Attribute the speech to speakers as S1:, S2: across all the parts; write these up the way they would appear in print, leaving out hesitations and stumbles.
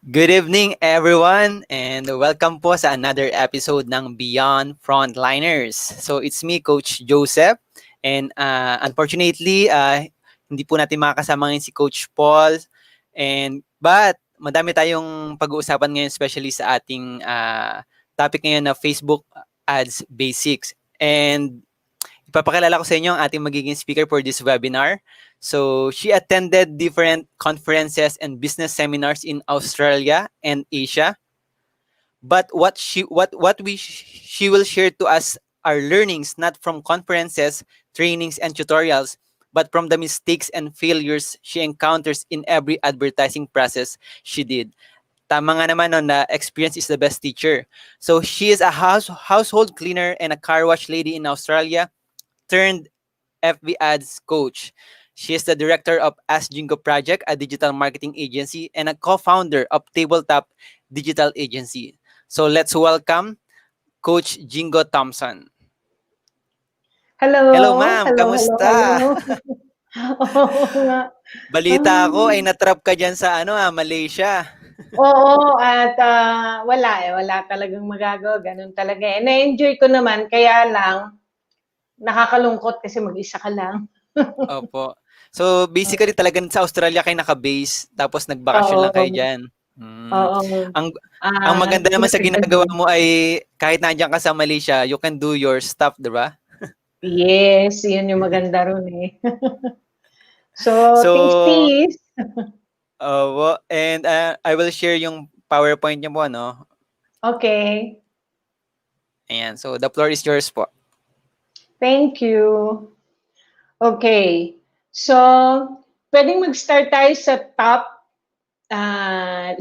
S1: Good evening everyone and welcome po sa another episode ng Beyond Frontliners. So it's me, Coach Joseph, and unfortunately, hindi po natin makakasama ngayon si Coach Paul. But madami tayong pag-uusapan ngayon, especially sa ating topic ngayon na Facebook Ads Basics. And ipapakilala ko sa inyo ang ating magiging speaker for this webinar. So she attended different conferences and business seminars in Australia and Asia. But she will share to us are learnings not from conferences, trainings, and tutorials, but from the mistakes and failures she encounters in every advertising process she did. Tama nga naman no, na experience is the best teacher. So she is a household cleaner and a car wash lady in Australia turned FB Ads coach. She is the director of Ask Jingo Project, a digital marketing agency, and a co-founder of Tabletop Digital Agency. So let's welcome Coach Jingo Thompson.
S2: Hello.
S1: Hello ma'am,
S2: Hello, hello,
S1: kamusta?
S2: hello. Oo nga.
S1: Balita ko ay natrap ka dyan sa Malaysia.
S2: Oo, at wala talagang magagawa, ganun talaga eh. Na-enjoy ko naman, kaya lang, nakakalungkot kasi mag-isa ka lang.
S1: Opo. So basically talagang sa Australia kayo naka-base, tapos nagbakasyon lang
S2: Oo,
S1: kayo dyan.
S2: oo.
S1: Ang maganda naman sa ginagawa mo ay kahit nandiyan ka sa Malaysia, you can do your stuff, di ba?
S2: Yes, yun yung maganda ron eh. So,
S1: So,
S2: tis.
S1: and I will share yung PowerPoint niyo po, no?
S2: Okay.
S1: Ayan, so the floor is yours po.
S2: Thank you. Okay. So, pwedeng mag-start tayo sa top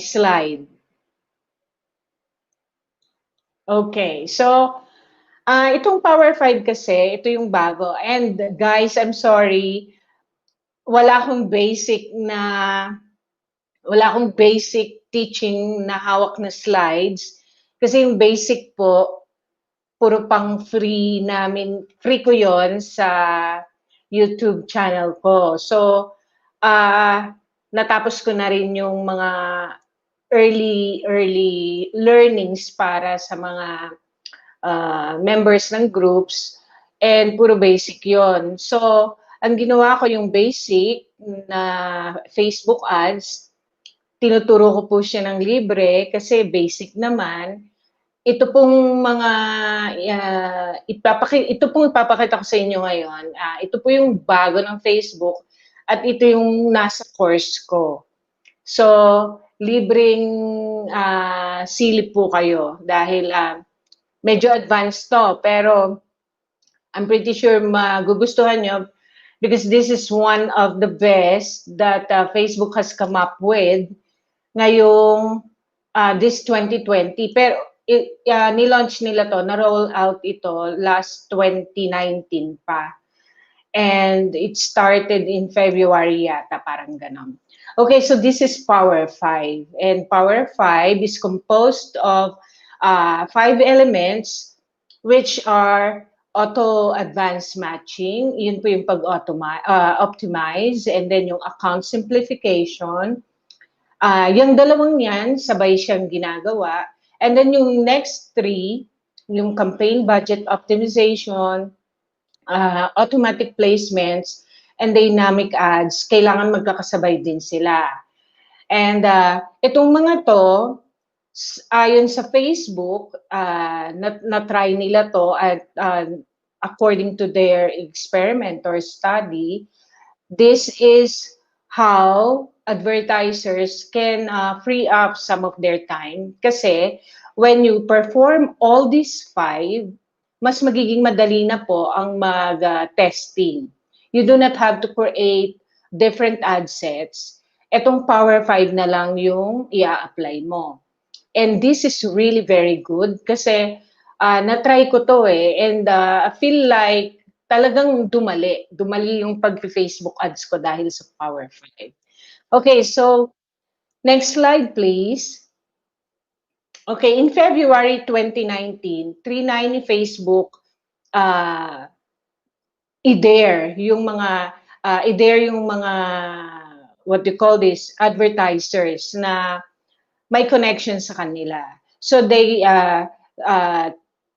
S2: slide. Okay. So, itong Power 5 kasi, ito yung bago. And guys, I'm sorry, wala akong basic teaching na hawak na slides. Kasi yung basic po, puro pang free ko yon sa YouTube channel ko. So, natapos ko na rin yung mga early learnings para sa mga members ng groups, and puro basic yon. So, ang ginawa ko yung basic na Facebook ads, tinuturo ko po siya ng libre kasi basic naman. Ito pong mga ito pong ipapakita ko sa inyo ngayon. Ito po yung bago ng Facebook at ito yung nasa course ko. So, libreng silip po kayo dahil medyo advanced to, pero I'm pretty sure magugustuhan nyo because this is one of the best that Facebook has come up with ngayong this 2020. Pero nilaunch nila to, na-roll out ito last 2019 pa. And it started in February yata, parang ganon. Okay, so this is Power 5. And Power 5 is composed of 5 elements, which are auto advanced matching, yun po yung pag-optimize, and then yung account simplification. Yung dalawang yan, sabay siyang ginagawa. And then yung next 3, yung campaign budget optimization, automatic placements, and dynamic ads, kailangan magkakasabay din sila. And itong mga to, ayon sa Facebook, na-try nila to at according to their experiment or study, this is how advertisers can free up some of their time. Kasi when you perform all these 5, mas magiging madali na po ang mag-testing. You do not have to create different ad sets. Etong Power 5 na lang yung i-apply mo. And this is really very good kasi na-try ko to eh, and I feel like talagang dumali yung pag-Facebook ads ko dahil sa Power 5. Okay, so next slide please. Okay, in February 2019, trinay ni Facebook i-dare yung mga what do you call this, advertisers na may connection sa kanila. So they uh,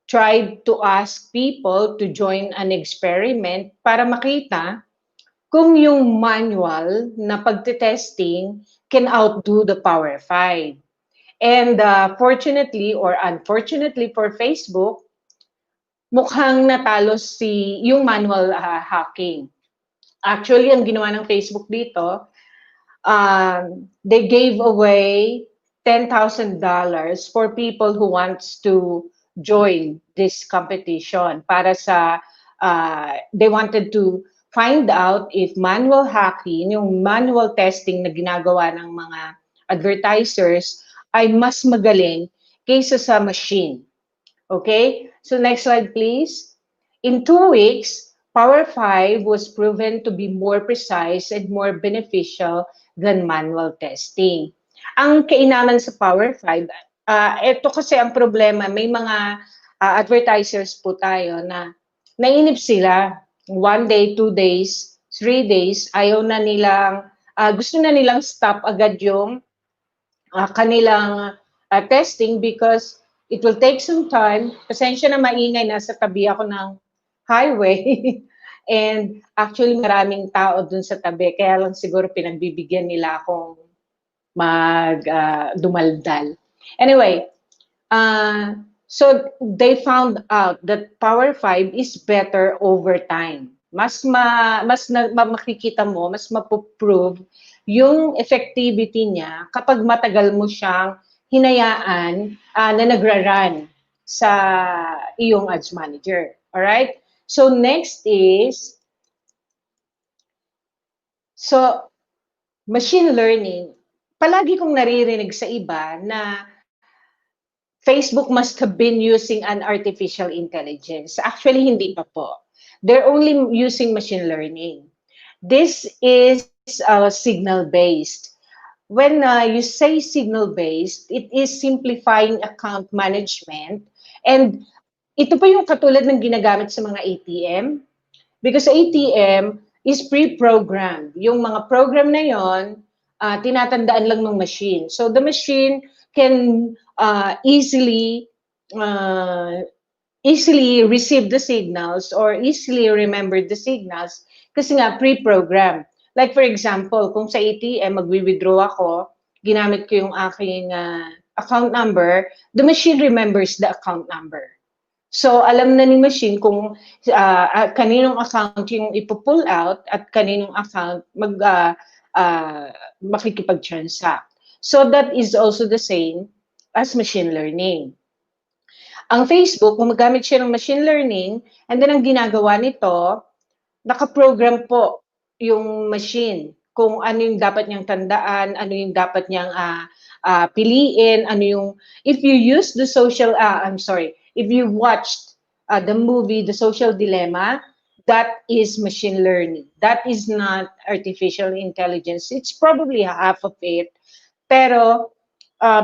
S2: tried to ask people to join an experiment para makita kung yung manual na pagte-testing can outdo the Power 5. And fortunately or unfortunately for Facebook, mukhang natalo yung manual hacking. Actually, ang ginawa ng Facebook dito, they gave away $10,000 for people who wants to join this competition para sa they wanted to find out if manual hacking, yung manual testing na ginagawa ng mga advertisers ay mas magaling kaysa sa machine. Okay? So next slide, please. In 2 weeks, Power 5 was proven to be more precise and more beneficial than manual testing. Ang kainaman sa Power 5, ito kasi ang problema, may mga advertisers po tayo na nainip sila. 1 day, 2 days, 3 days, ayaw na nilang, gusto na nilang stop agad yung kanilang testing because it will take some time. Pasensya na maingay, nasa tabi ako ng highway. And actually maraming tao dun sa tabi. Kaya lang siguro pinagbibigyan nila akong dumaldal. Anyway, so they found out that Power 5 is better over time. Makikita mo, mas mapoprove yung effectivity niya kapag matagal mo siyang hinayaan na nagra-run sa iyong ads manager. Alright? So next is, so machine learning. Palagi kong naririnig sa iba na Facebook must have been using an artificial intelligence. Actually, hindi pa po. They're only using machine learning. This is signal-based. When you say signal-based, it is simplifying account management. And ito pa yung katulad ng ginagamit sa mga ATM. Because ATM is pre-programmed. Yung mga program na yon, tinatandaan lang ng machine. So the machine can easily receive the signals or easily remember the signals kasi nga pre-program. Like for example, kung sa ATM magwi-withdraw ako, ginamit ko yung aking account number, the machine remembers the account number. So alam na ni machine kung kaninong account yung ipo-pull out at kaninong account makikipag-transact. So that is also the same as machine learning. Ang Facebook, gumagamit siya ng machine learning, and then ang ginagawa nito, nakaprogram po yung machine kung ano yung dapat niyang tandaan, ano yung dapat niyang piliin, ano yung, if you use the if you watched the movie The Social Dilemma, that is machine learning. That is not artificial intelligence. It's probably half of it. Pero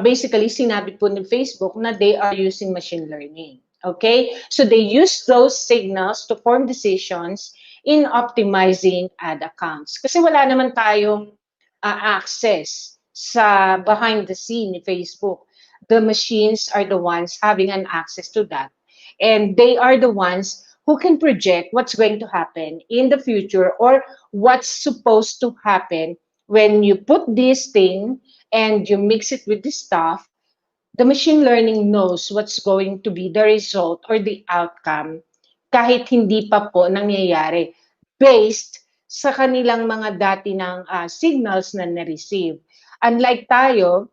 S2: basically, sinabi po ni Facebook na they are using machine learning. Okay? So they use those signals to form decisions in optimizing ad accounts. Kasi wala naman tayong access sa behind the scene ni Facebook. The machines are the ones having an access to that. And they are the ones who can project what's going to happen in the future or what's supposed to happen when you put this thing and you mix it with the stuff. The machine learning knows what's going to be the result or the outcome kahit hindi pa po nangyayari based sa kanilang mga dati ng signals na na-receive. Unlike tayo,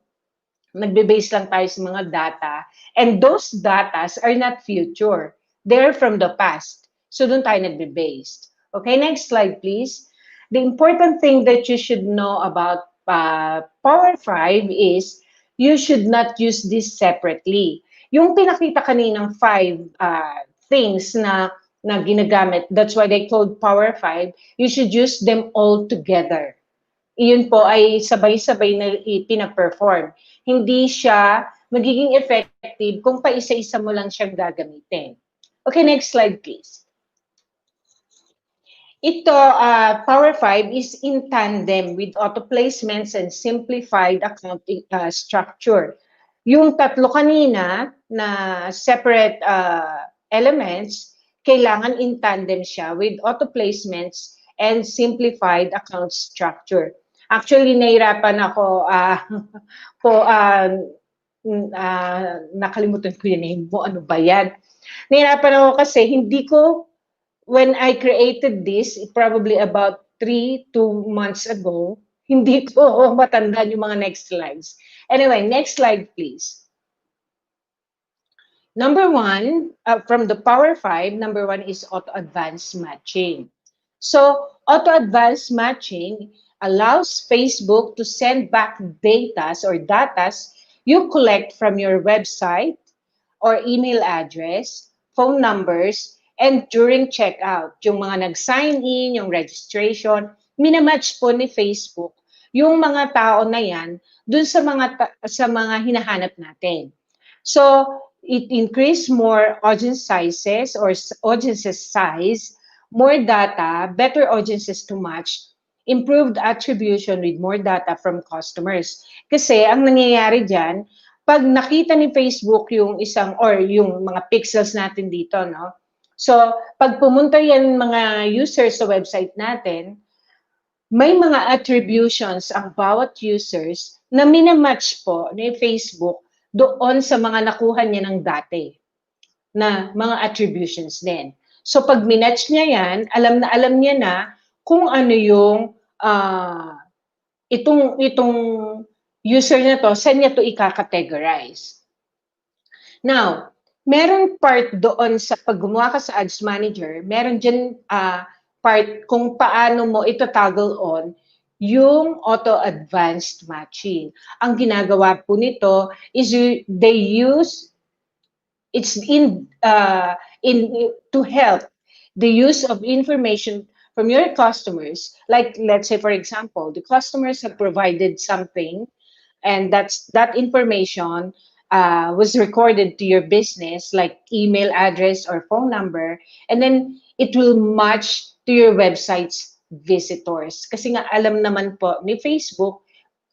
S2: nagbe-base lang tayo sa mga data, and those datas are not future. They're from the past. So doon tayo nagbe-based. Okay, next slide please. The important thing that you should know about Power 5 is you should not use this separately. Yung pinakita kaninang 5 things na ginagamit, that's why they called Power 5, you should use them all together. Iyon po ay sabay-sabay na pina-perform. Hindi siya magiging effective kung paisa-isa mo lang siyang gagamitin. Okay, next slide please. Ito, Power 5 is in tandem with auto placements and simplified accounting structure. Yung tatlo kanina na separate elements, kailangan in tandem siya with auto placements and simplified account structure. Actually, nahirapan ako po nakalimutan ko yung name mo, ano ba yan? Nahirapan ako kasi hindi ko when I created this, probably about 3 2 months ago, hindi ko matandaan yung mga next slides. Anyway, next slide, please. Number one, from the Power 5, number one is auto advanced matching. So, auto advanced matching allows Facebook to send back datas you collect from your website or email address, phone numbers, and during checkout, yung mga nag-sign in, yung registration, minamatch po ni Facebook yung mga tao na yan dun sa mga hinahanap natin. So, it increase more audience sizes or audiences size, more data, better audiences to match, improved attribution with more data from customers. Kasi ang nangyayari dyan, pag nakita ni Facebook yung isang or yung mga pixels natin dito, no? So, pag pumunta yan mga users sa website natin, may mga attributions ang bawat users na minamatch po ni Facebook doon sa mga nakuha niya ng dati na mga attributions din. So pag minatch niya yan, alam niya na kung ano yung itong user na to, saan niya to i-categorize. Now, meron part doon sa pag gumawa ka sa Ads Manager, meron dyan part kung paano mo ito toggle on yung auto advanced matching. Ang ginagawa po nito is they use it's in to help the use of information from your customers. Like let's say for example, the customers have provided something and that information was recorded to your business like email address or phone number, and then it will match to your website's visitors kasi nga alam naman po ni Facebook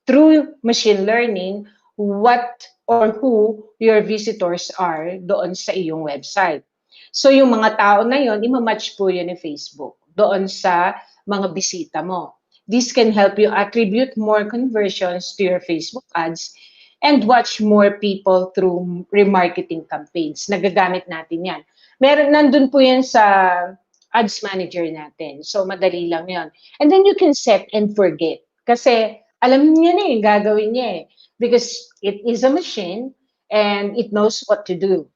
S2: through machine learning what or who your visitors are doon sa iyong website. So yung mga tao na yon, imamatch po yun ni Facebook doon sa mga bisita mo. This can help you attribute more conversions to your Facebook ads and watch more people through remarketing campaigns. Nagagamit natin yan. Nandun po yan sa ads manager natin. So, madali lang yon. And then you can set and forget. Kasi, alam niya na gagawin niya because it is a machine and it knows what to do.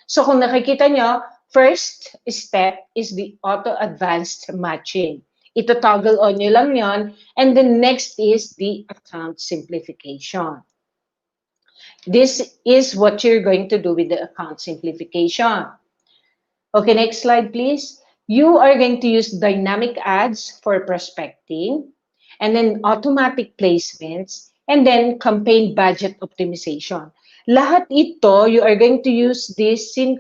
S2: So, kung nakikita nyo, first step is the auto advanced matching. Ito toggle on nyo lang yon. And the next is the account simplification. This is what you're going to do with the account simplification. Okay, next slide, please. You are going to use dynamic ads for prospecting, and then automatic placements, and then campaign budget optimization. Lahat ito, you are going to use this in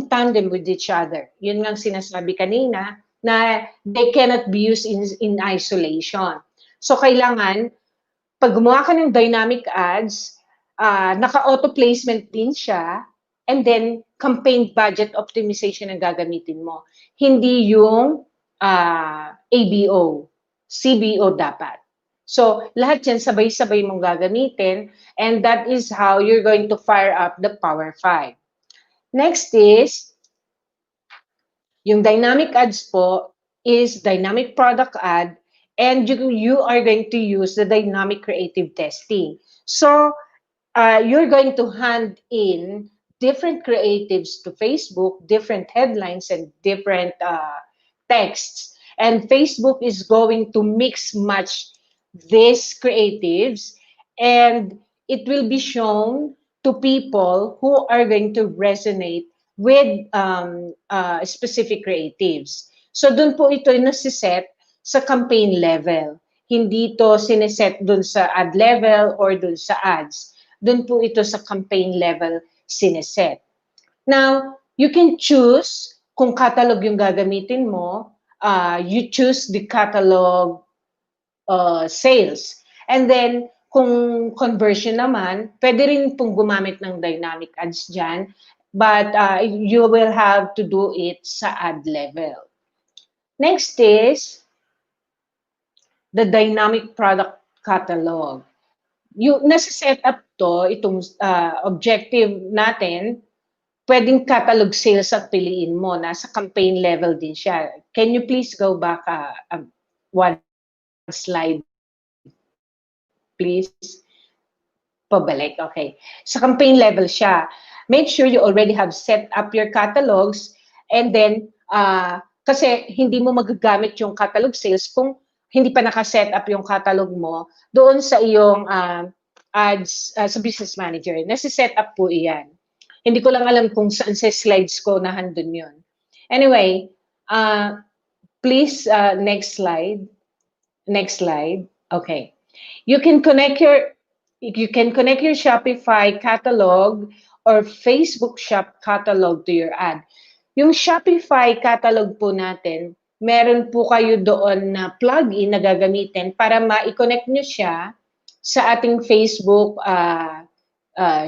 S2: tandem with each other. Yun nga sinasabi kanina na they cannot be used in isolation. So kailangan pag gumawa ka ng dynamic ads, naka-auto placement din siya, and then campaign budget optimization ang gagamitin mo. Hindi yung ABO, CBO dapat. So, lahat yan sabay-sabay mong gagamitin, and that is how you're going to fire up the Power 5. Next is, yung dynamic ads po is dynamic product ad, and you are going to use the dynamic creative testing. So, you're going to hand in different creatives to Facebook, different headlines and different texts. And Facebook is going to mix match these creatives, and it will be shown to people who are going to resonate with specific creatives. So, dun po ito nasiset sa campaign level. Hindi to sineset dun sa ad level or dun sa ads. Dun po ito sa campaign level sineset. Now, you can choose kung catalog yung gagamitin mo, you choose the catalog sales. And then, kung conversion naman, pwede rin pong gumamit ng dynamic ads dyan, but you will have to do it sa ad level. Next is the dynamic product catalog. Yung nasa setup to, itong objective natin, pwedeng catalog sales at piliin mo. Nasa campaign level din siya. Can you please go back one slide, please? Pabalik, okay. Sa campaign level siya. Make sure you already have set up your catalogs and then, kasi hindi mo magagamit yung catalog sales kung hindi pa naka-set up yung catalog mo doon sa iyong ads sa business manager. Nasi-set up po iyan. Hindi ko lang alam kung saan sa slides ko nahandun yun. Anyway, please, next slide. Next slide. Okay. You can connect your Shopify catalog or Facebook Shop catalog to your ad. Yung Shopify catalog po natin, meron po kayo doon na plugin na gagamitin para ma-connect nyo siya sa ating Facebook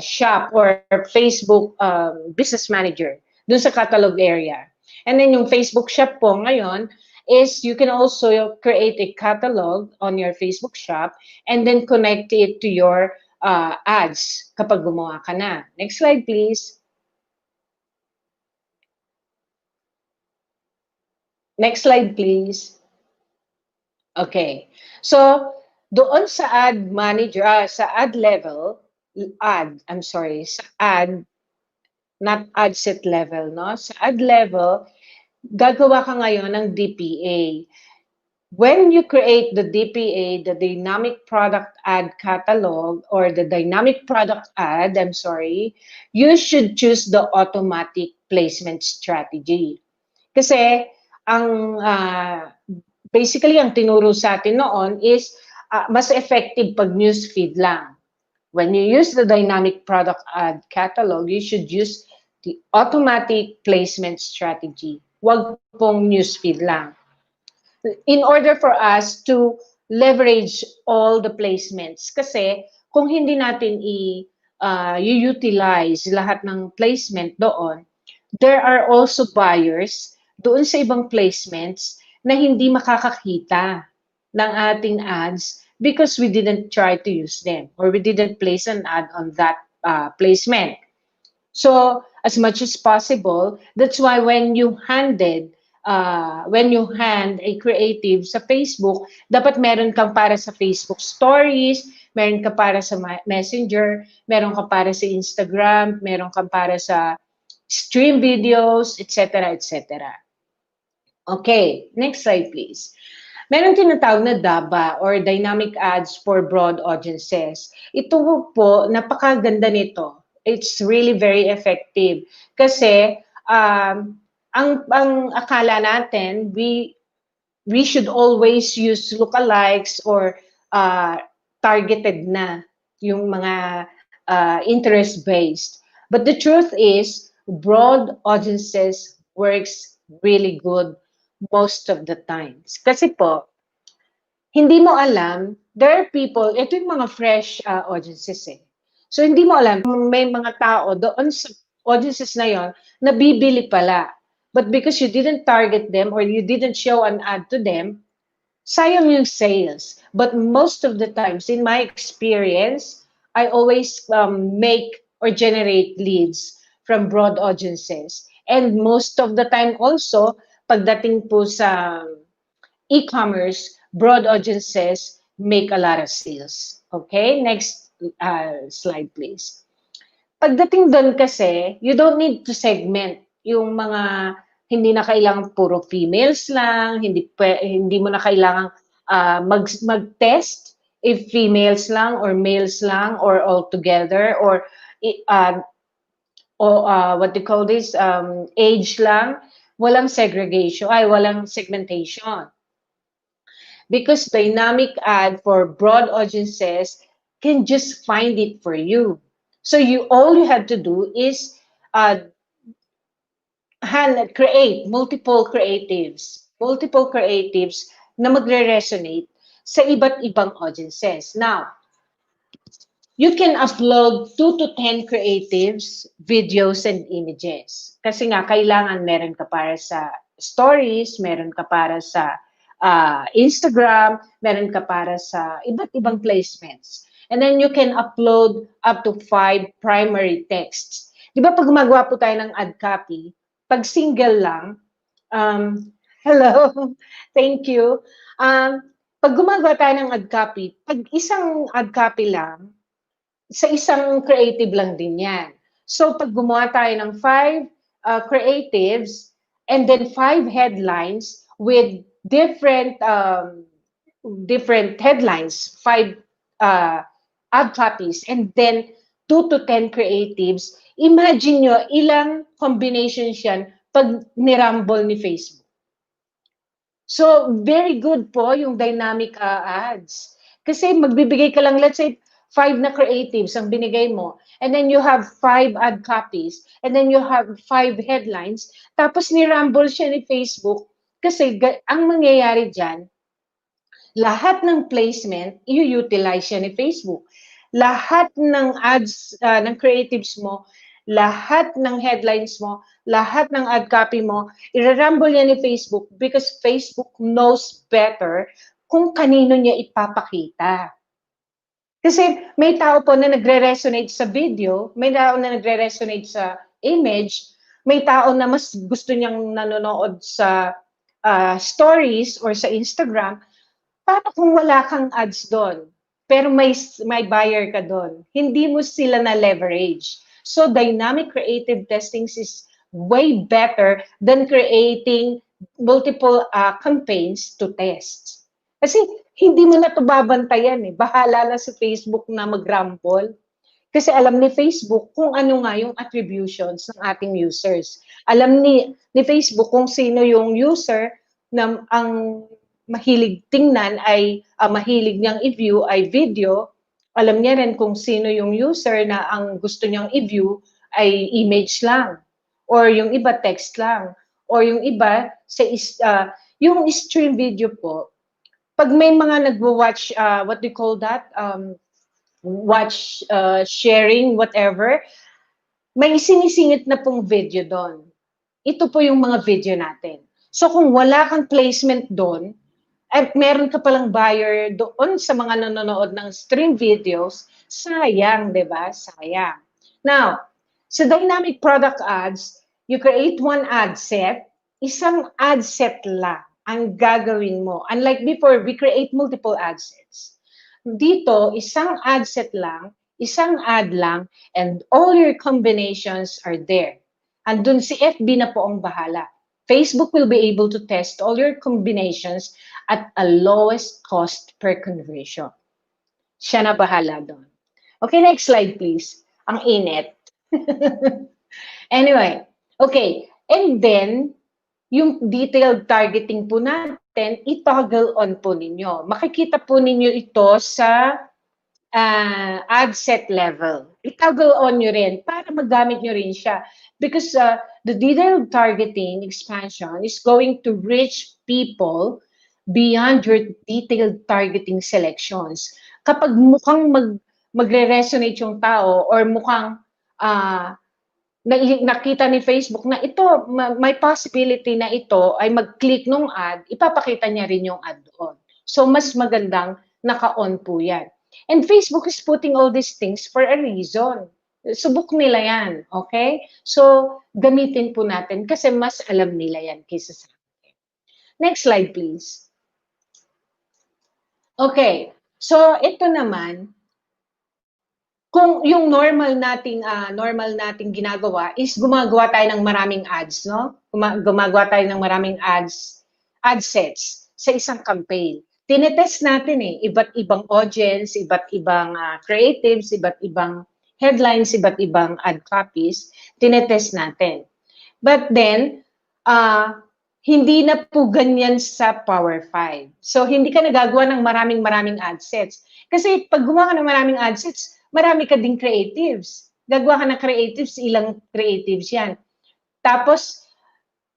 S2: shop or Facebook business manager dun sa catalog area. And then yung Facebook shop po ngayon is you can also create a catalog on your Facebook shop and then connect it to your ads kapag gumawa ka na. Next slide, please. Next slide, please. Okay. So, doon sa ad manager, sa ad level, sa ad, not ad set level, no? Sa ad level, gagawa ka ngayon ng DPA. When you create the DPA, the Dynamic Product Ad Catalog, or the Dynamic Product Ad, you should choose the automatic placement strategy. Kasi, ang basically, ang tinuro sa atin noon is mas effective pag newsfeed lang. When you use the Dynamic Product Ad Catalog, you should use the automatic placement strategy. Huwag pong newsfeed lang. In order for us to leverage all the placements. Kasi kung hindi natin i-utilize lahat ng placement doon, there are also buyers doon sa ibang placements na hindi makakakita ng ating ads because we didn't try to use them or we didn't place an ad on that placement. So, as much as possible, that's why when you hand a creative sa Facebook, dapat meron kang para sa Facebook Stories, meron ka para sa Messenger, meron ka para sa Instagram, meron ka para sa stream videos, etc., etc. Okay, next slide please. Meron tinatawag na DABA or Dynamic Ads for Broad Audiences. Ito po, napakaganda nito. It's really very effective. Kasi, ang akala natin, we should always use lookalikes or targeted na yung mga interest-based. But the truth is, broad audiences works really good most of the times. Kasi po, hindi mo alam, there are people, ito yung mga fresh audiences eh. So hindi mo alam, may mga tao doon sa audiences na yon na bibili pala. But because you didn't target them or you didn't show an ad to them, sayang yung sales. But most of the times, in my experience, I always make or generate leads from broad audiences. And most of the time also, pagdating po sa e-commerce, broad audiences make a lot of sales. Okay, next slide please. Pagdating doon kasi, you don't need to segment yung mga hindi na kailangan puro females lang, hindi mo na kailangan mag-test if females lang or males lang or all together or what do you call this, age lang, walang segregation, walang segmentation. Because dynamic ad for broad audiences can just find it for you. So all you have to do is create multiple creatives na magre-resonate sa iba't ibang audiences. Now, you can upload 2 to 10 creatives, videos, and images. Kasi nga, kailangan meron ka para sa stories, meron ka para sa Instagram, meron ka para sa iba't ibang placements. And then you can upload up to 5 primary texts. Di ba pag gumagawa po tayo ng ad copy, pag single lang, hello, thank you. Pag gumagawa tayo ng ad copy, pag isang ad copy lang, sa isang creative lang din yan. So, pag gumawa tayo ng 5 creatives and then 5 headlines with different headlines, 5 ad copies, and then 2 to 10 creatives, imagine nyo ilang combinations yan pag nirumble ni Facebook. So, very good po yung dynamic ads. Kasi magbibigay ka lang, let's say, 5 na creatives ang binigay mo, and then you have 5 ad copies, and then you have 5 headlines, tapos ni-rumble siya ni Facebook, kasi ang mangyayari dyan, lahat ng placement, i-utilize siya ni Facebook. Lahat ng ads, ng creatives mo, lahat ng headlines mo, lahat ng ad copy mo, i-rumble niya ni Facebook because Facebook knows better kung kanino niya ipapakita. Kasi may tao po na nagre-resonate sa video, may tao na nagre-resonate sa image, may tao na mas gusto niyang nanonood sa stories or sa Instagram. Paano kung wala kang ads doon? Pero may buyer ka doon. Hindi mo sila na leverage. So dynamic creative testing is way better than creating multiple campaigns to test. Kasi hindi mo na ito babantayan eh. Bahala na sa Facebook na mag-rumble. Kasi alam ni Facebook kung ano nga yung attributions ng ating users. Alam ni Facebook kung sino yung user na ang mahilig tingnan ay mahilig niyang i-view ay video. Alam niya rin kung sino yung user na ang gusto niyang i-view ay image lang, or yung iba text lang, or yung iba sa yung stream video po. Pag may mga nagwo-watch, what do you call that? Watch, sharing, whatever, may sinisingit na pong video doon. Ito po yung mga video natin. So kung wala kang placement doon, at meron ka palang buyer doon sa mga nanonood ng stream videos, sayang, di ba? Sayang. Now, sa dynamic product ads, you create one ad set, isang ad set lang ang gagawin mo. Unlike before, we create multiple ad sets. Dito, isang ad set lang, isang ad lang, and all your combinations are there. Andun si FB na po ang bahala. Facebook will be able to test all your combinations at a lowest cost per conversion. Siya na bahala doon. Okay, next slide please. Ang init. Anyway, okay. And then, yung detailed targeting po natin, i-toggle on po ninyo. Makikita po ninyo ito sa ad set level. I-toggle on nyo rin para magamit nyo rin siya. Because the detailed targeting expansion is going to reach people beyond your detailed targeting selections. Kapag mukhang magre-resonate yung tao or mukhang nakita ni Facebook na ito, may possibility na ito ay mag-click nung ad, ipapakita niya rin yung ad doon. So, mas magandang naka-on po yan. And Facebook is putting all these things for a reason. Subok nila yan, okay? So, gamitin po natin kasi mas alam nila yan kaysa sa akin. Next slide, please. Okay, so ito naman, kung yung normal nating ginagawa is gumagawa tayo ng maraming ads, no? Gumagawa tayo ng maraming ad sets sa isang campaign. Tinetest natin iba't ibang audience, iba't ibang creatives, iba't ibang headlines, iba't ibang ad copies, tinetest natin. But then, hindi na po ganyan sa Power 5. So, hindi ka nagagawa ng maraming ad sets. Kasi pag gumawa ka ng maraming ad sets, marami ka ding creatives. Gagawa ka ng creatives, ilang creatives yan. Tapos,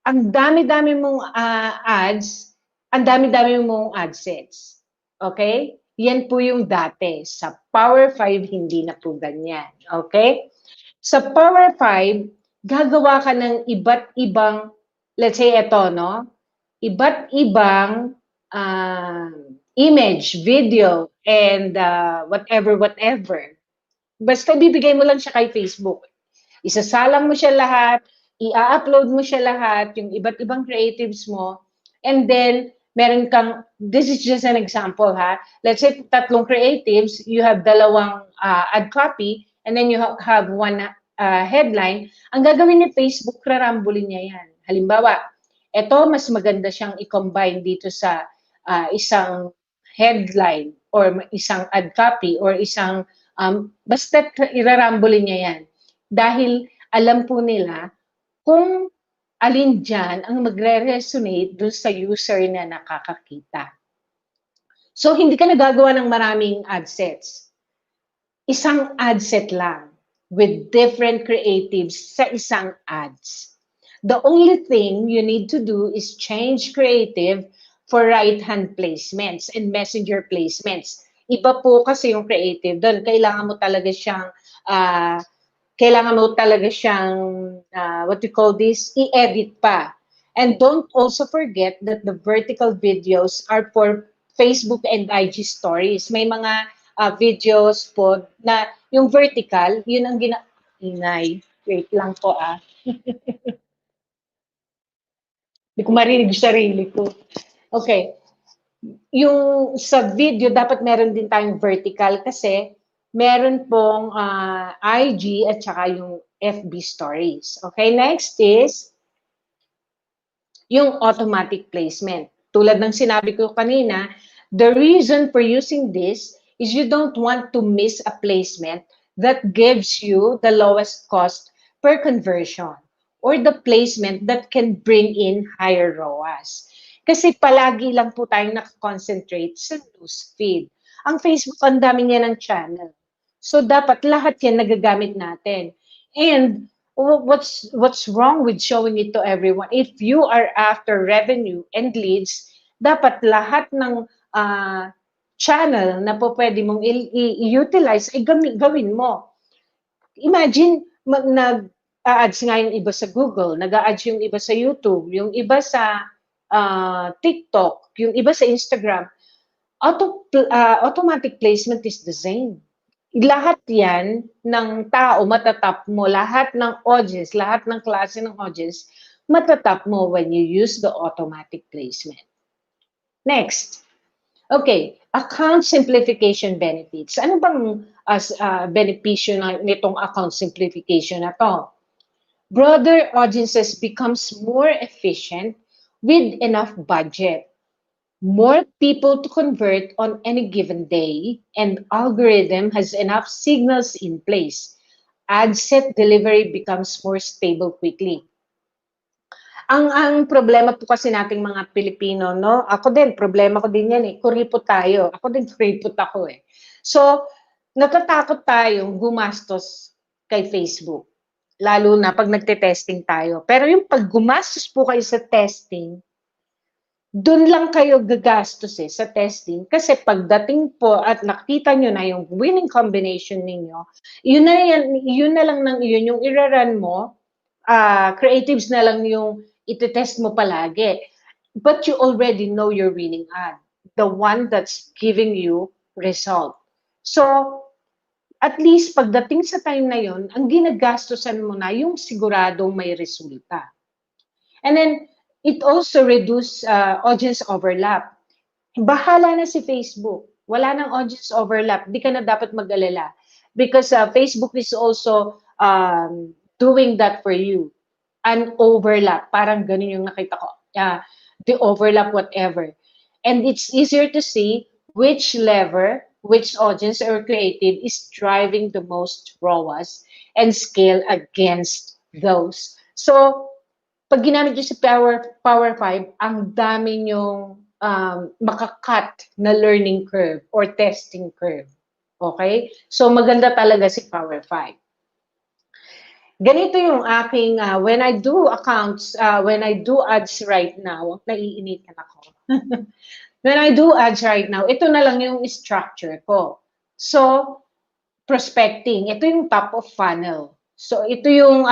S2: ang dami-dami mong ads, ang dami-dami mong ad sets. Okay? Yan po yung dati. Sa Power 5, hindi na po ganyan. Okay? Sa Power 5, gagawa ka ng iba't ibang, let's say ito, no? Iba't ibang uh, image, video, and whatever. Basta bibigay mo lang siya kay Facebook. Isasalang mo siya lahat, i-upload mo siya lahat, yung iba't ibang creatives mo, and then, meron kang, this is just an example ha, let's say tatlong creatives, you have dalawang ad copy, and then you have one headline, ang gagawin ni Facebook, rarambulin niya yan. Halimbawa, eto mas maganda siyang i-combine dito sa isang headline, or isang ad copy, or isang, basta irarambulin niya yan dahil alam po nila kung alin dyan ang magre-resonate dun sa user na nakakakita. So, hindi ka nagagawa ng maraming ad sets. Isang ad set lang with different creatives sa isang ads. The only thing you need to do is change creative for right-hand placements and messenger placements. Iba po kasi yung creative doon. Kailangan mo talaga siyang, what you call this, i-edit pa. And don't also forget that the vertical videos are for Facebook and IG stories. May mga videos po na yung vertical, yun ang inay. Wait lang po Hindi ko marinig sarili ko. Okay. Yung sa video, dapat meron din tayong vertical kasi meron pong IG at saka yung FB stories. Okay, next is yung automatic placement. Tulad ng sinabi ko kanina, the reason for using this is you don't want to miss a placement that gives you the lowest cost per conversion or the placement that can bring in higher ROAS. Kasi palagi lang po tayong nakakoncentrate sa news feed. Ang Facebook, ang dami niya ng channel. So, dapat lahat yan nagagamit natin. And what's wrong with showing it to everyone? If you are after revenue and leads, dapat lahat ng channel na po pwede mong i-utilize ay gawin mo. Imagine, nag-ads nga yung iba sa Google, nag-ads yung iba sa YouTube, yung iba sa TikTok, yung iba sa Instagram. Automatic placement is the same. Lahat yan ng tao, matatap mo, lahat ng audience, lahat ng klase ng audience, matatap mo when you use the automatic placement. Next. Okay, account simplification benefits. Ano bang benepisyo nitong account simplification na to? Broader audiences becomes more efficient with enough budget. More people to convert on any given day, and algorithm has enough signals in place. Ad set delivery becomes more stable quickly. Ang problema po kasi nating mga Pilipino, no? Ako din, problema ko din yan kuripot tayo. Ako din, kuripot ako So, natatakot tayong gumastos kay Facebook. Lalo na pag nagte-testing tayo. Pero yung pag gumastos po kayo sa testing, doon lang kayo gagastos sa testing. Kasi pagdating po at nakita nyo na yung winning combination ninyo, yun na lang ng yun, yung iraran mo, creatives na lang yung iti-test mo palagi. But you already know your winning ad. The one that's giving you result. So, at least pagdating sa time na yon, ang ginagastosan mo na yung siguradong may resulta. And then, it also reduce audience overlap. Bahala na si Facebook. Wala nang audience overlap. Di ka na dapat mag-alala. Because Facebook is also doing that for you. An overlap. Parang ganun yung nakita ko. The overlap, whatever. And it's easier to see which lever, which audience or creative is driving the most ROAS and scale against those. So, pag ginamit nyo sa Power 5, ang dami nyong makakat na learning curve or testing curve. Okay? So, maganda talaga si Power 5. Ganito yung aking, when I do accounts, when I do ads right now, naiinitan ako. When I do ads right now, ito na lang yung structure ko. So, prospecting, ito yung top of funnel. So, ito yung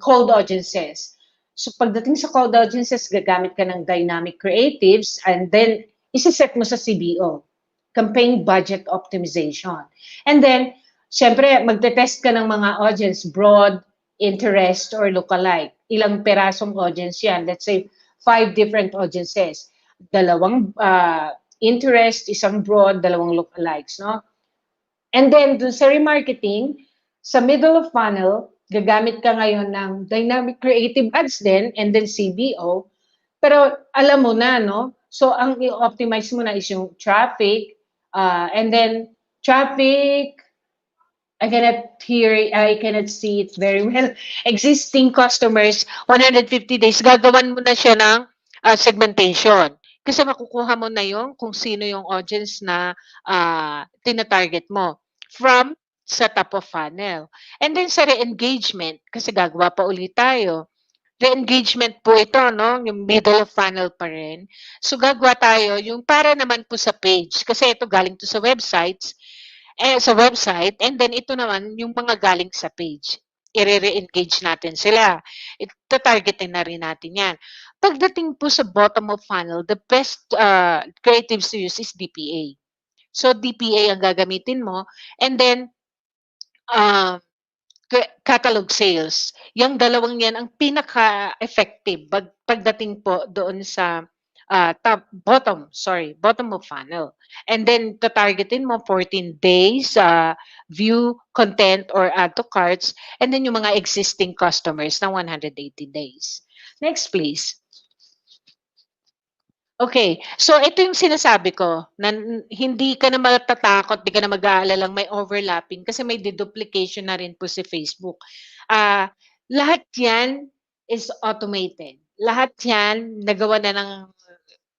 S2: cold audiences. So, pagdating sa cold audiences, gagamit ka ng dynamic creatives and then isiset mo sa CBO, campaign budget optimization. And then, syempre, magte-test ka ng mga audience, broad, interest, or lookalike. Ilang perasong audience yan. Let's say, 5 different audiences. Dalawang interest, isang broad, dalawang lookalikes, no? And then, dun sa remarketing, sa middle of funnel, gagamit ka ngayon ng dynamic creative ads din, and then CBO. Pero alam mo na, no? So, ang i-optimize mo na is yung traffic, and then traffic, I cannot see it very well. Existing customers, 150 days, gagawan mo na siya ng segmentation. Kasi makukuha mo na yung kung sino yung audience na tina-target mo from sa top of funnel. And then sa re-engagement, kasi gagawa pa ulit tayo. Re-engagement po ito, no? Yung middle of funnel pa rin. So gagawa tayo yung para naman po sa page. Kasi ito galing to sa websites sa website, and then ito naman yung mga galing sa page. I-re-engage natin sila. Ito-targetin na rin natin yan. Pagdating po sa bottom of funnel, the best creatives to use is DPA. So, DPA ang gagamitin mo. And then, catalog sales. Yung dalawang yan ang pinaka-effective pagdating po doon sa bottom of funnel. And then, tatargetin mo 14 days, view, content, or add to carts, and then yung mga existing customers na 180 days. Next, please. Okay, so ito yung sinasabi ko, na hindi ka na matatakot, di ka na mag-aalalang may overlapping kasi may deduplication na rin po si Facebook. Lahat yan is automated. Lahat yan nagawa na ng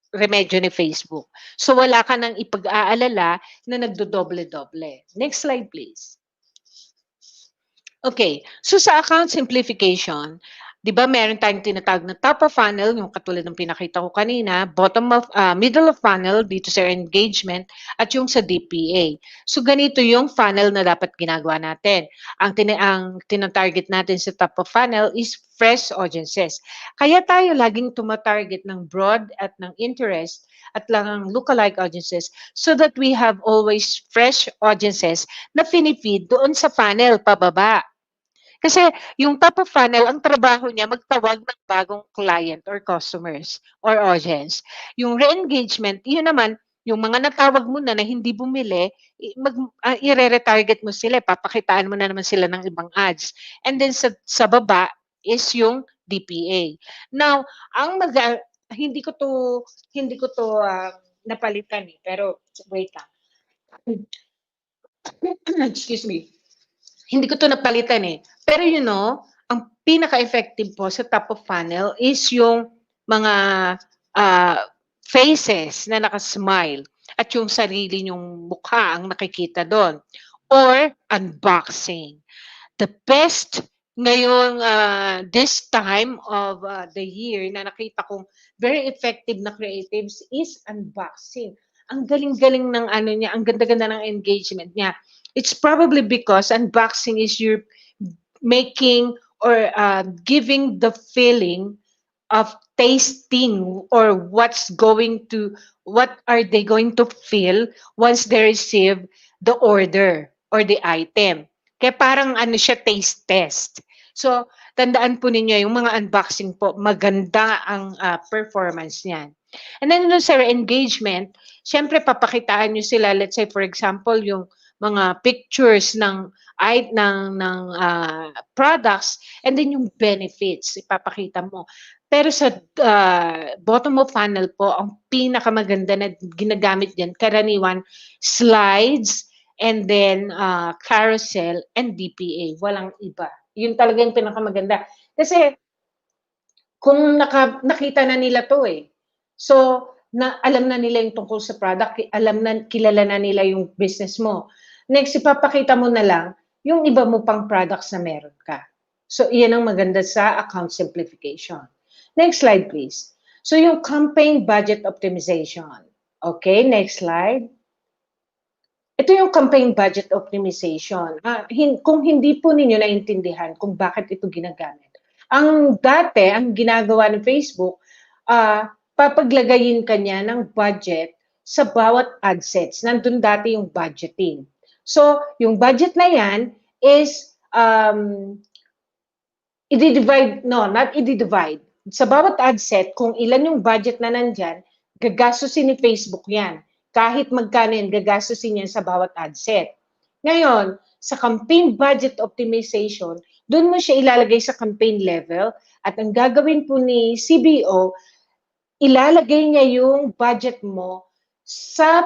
S2: remedyo ni Facebook. So wala ka nang ipag-aalala na nagdodoble-doble. Next slide, please. Okay, so sa account simplification, 'di ba meron tayong tinatawag na top of funnel, yung katulad ng pinakita ko kanina, middle of funnel dito sa engagement, at yung sa DPA. So ganito yung funnel na dapat ginagawa natin. Ang tina-target natin sa top of funnel is fresh audiences. Kaya tayo laging tumatarget ng broad at ng interest at lang ang lookalike audiences so that we have always fresh audiences na finifeed doon sa funnel pababa. Kasi yung top of funnel, ang trabaho niya magtawag ng bagong client or customers or audience. Yung re-engagement, yun naman, yung mga natawag mo na hindi bumili, i-re-retarget mo sila, papakitaan mo na naman sila ng ibang ads. And then sa baba is yung DPA. Now, hindi ko to napalitan pero wait lang. Excuse me. Hindi ko to napalitan Pero ang pinaka-effective po sa top of funnel is yung mga faces na nakasmile at yung sarili nyong mukha ang nakikita doon. Or unboxing. The best ngayon, this time of the year na nakita kong very effective na creatives is unboxing. Ang galing-galing ng niya, ang ganda-ganda ng engagement niya. It's probably because unboxing is you're making or giving the feeling of tasting or what are they going to feel once they receive the order or the item. Kaya parang siya taste test. So, tandaan po ninyo, yung mga unboxing po, maganda ang performance niyan. And then sa engagement, syempre papakitaan nyo sila, let's say for example, yung mga pictures ng products, and then yung benefits, ipapakita mo. Pero sa bottom of funnel po, ang pinakamaganda na ginagamit diyan, karaniwan, slides, and then carousel, and DPA. Walang iba. Yun talaga yung pinakamaganda. Kasi, kung nakita na nila to So, alam na nila yung tungkol sa product, kilala na nila yung business mo. Next, ipapakita mo na lang yung iba mo pang products na meron ka. So, iyan ang maganda sa account simplification. Next slide, please. So, yung campaign budget optimization. Okay, next slide. Ito yung campaign budget optimization. Kung hindi po ninyo naintindihan kung bakit ito ginagamit. Ang ginagawa ng Facebook, papaglagayin kanya ng budget sa bawat ad sets. Nandun dati yung budgeting. So, yung budget na yan is i-divide, no, not i-divide. Sa bawat ad set, kung ilan yung budget na nandyan, gagastusin ni Facebook yan. Kahit magkano yan, gagastusin yan sa bawat ad set. Ngayon, sa campaign budget optimization, doon mo siya ilalagay sa campaign level at ang gagawin po ni CBO, ilalagay niya yung budget mo sa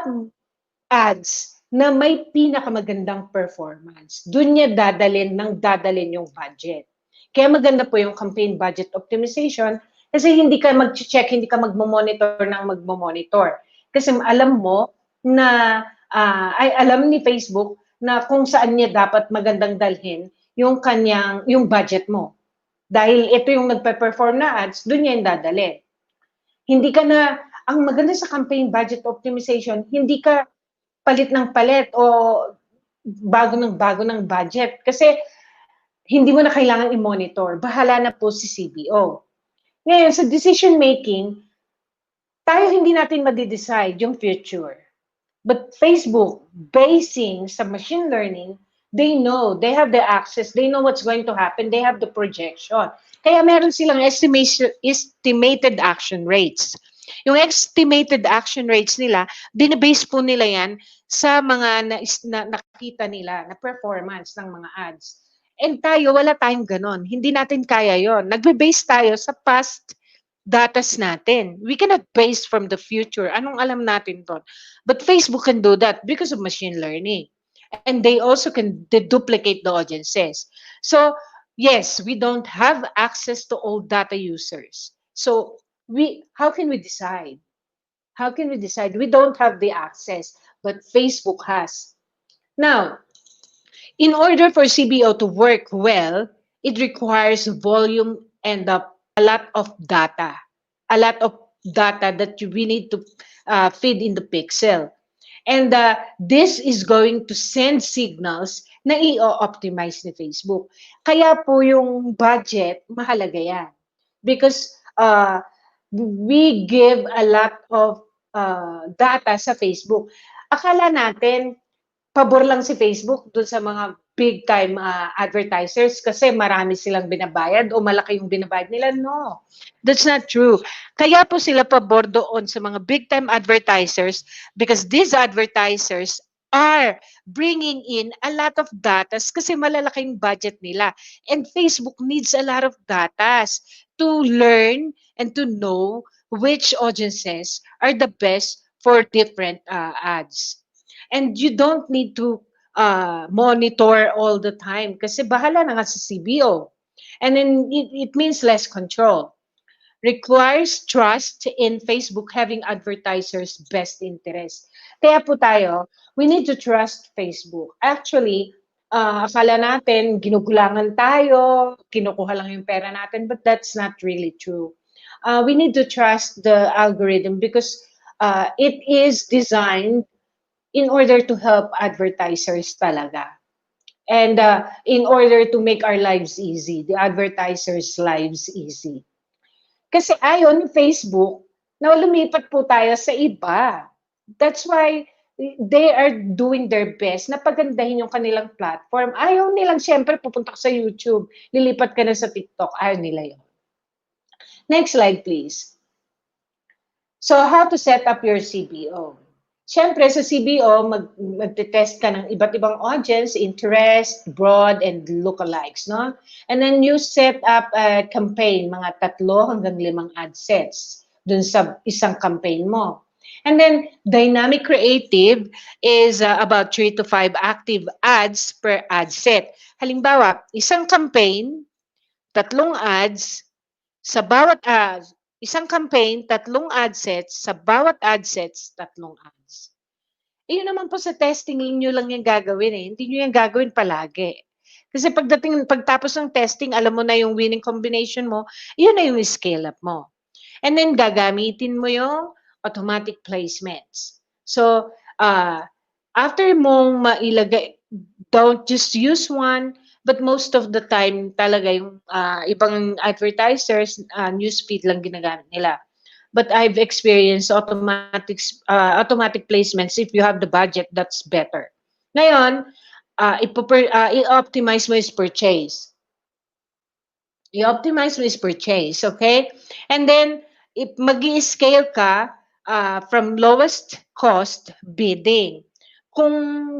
S2: ads na may pinakamagandang performance. Doon niya dadalin yung budget. Kaya maganda po yung campaign budget optimization kasi hindi ka mag-check, hindi ka magmo-monitor ng magmo-monitor. Kasi alam mo na, alam ni Facebook na kung saan niya dapat magandang dalhin yung budget mo. Dahil ito yung nagpe-perform na ads, doon niya yung dadalhin. Hindi ka na, ang maganda sa campaign budget optimization, hindi ka palit ng palit o bago ng budget. Kasi hindi mo na kailangan i-monitor. Bahala na po si CBO. Ngayon, sa decision making, tayo hindi natin madi-decide yung future. But Facebook, basing sa machine learning, they know, they have the access, they know what's going to happen, they have the projection. Kaya meron silang estimated action rates. Yung estimated action rates nila, binabase po nila yan sa mga nakita nila na performance ng mga ads. And tayo, wala tayong ganon. Hindi natin kaya yon. Nagbe-base tayo sa past datas natin. We cannot base from the future. Anong alam natin doon? But Facebook can do that because of machine learning. And they also can duplicate the audiences. So, yes, we don't have access to all data users. So, how can we decide? How can we decide? We don't have the access, but Facebook has. Now, in order for CBO to work well, it requires volume and a lot of data. A lot of data that we need to feed in the pixel. And this is going to send signals na i-optimize ni Facebook. Kaya po yung budget, mahalaga yan. Because we give a lot of data sa Facebook. Akala natin, pabor lang si Facebook dun sa mga big time advertisers kasi marami silang binabayad o malaki yung binabayad nila. No, that's not true. Kaya po sila pabor doon sa mga big time advertisers because these advertisers are bringing in a lot of data kasi malalaking budget nila. And Facebook needs a lot of data to learn and to know which audiences are the best for different ads. And you don't need to monitor all the time kasi bahala na nga sa CBO. And then it means less control. Requires trust in Facebook having advertisers' best interest. Kaya po tayo, we need to trust Facebook. Actually, akala natin ginugulangan tayo, kinukuha lang yung pera natin, but that's not really true. We need to trust the algorithm because it is designed in order to help advertisers talaga. And in order to make our lives easy, the advertisers' lives easy. Kasi ayon Facebook, na lumipat po tayo sa iba. That's why they are doing their best na pagandahin yung kanilang platform. Ayaw nilang siyempre pupunta ka sa YouTube, lilipat ka na sa TikTok. Ayaw nila yun. Next slide, please. So, how to set up your CBO? Siyempre, sa CBO, magte-test ka ng iba't ibang audience, interest, broad, and lookalikes, no? And then you set up a campaign, mga 3 hanggang 5 ad sets dun sa isang campaign mo. And then, dynamic creative is about 3 to 5 active ads per ad set. Halimbawa, isang campaign, 3 ads, sa bawat isang campaign, 3 ad sets, sa bawat ad sets, 3 ads. Yun naman po sa testing nyo lang yung gagawin eh. Hindi nyo yung gagawin palagi. Kasi pagtapos ng testing, alam mo na yung winning combination mo, yun na yung scale up mo. And then gagamitin mo yung automatic placements. So, after mong mailagay, don't just use one, but most of the time talaga yung ibang advertisers, newsfeed lang ginagamit nila. But I've experienced automatic placements. If you have the budget, that's better. Ngayon, i-optimize mo is purchase. I-optimize mo is purchase, okay? And then, if mag-i-scale ka from lowest cost bidding. Kung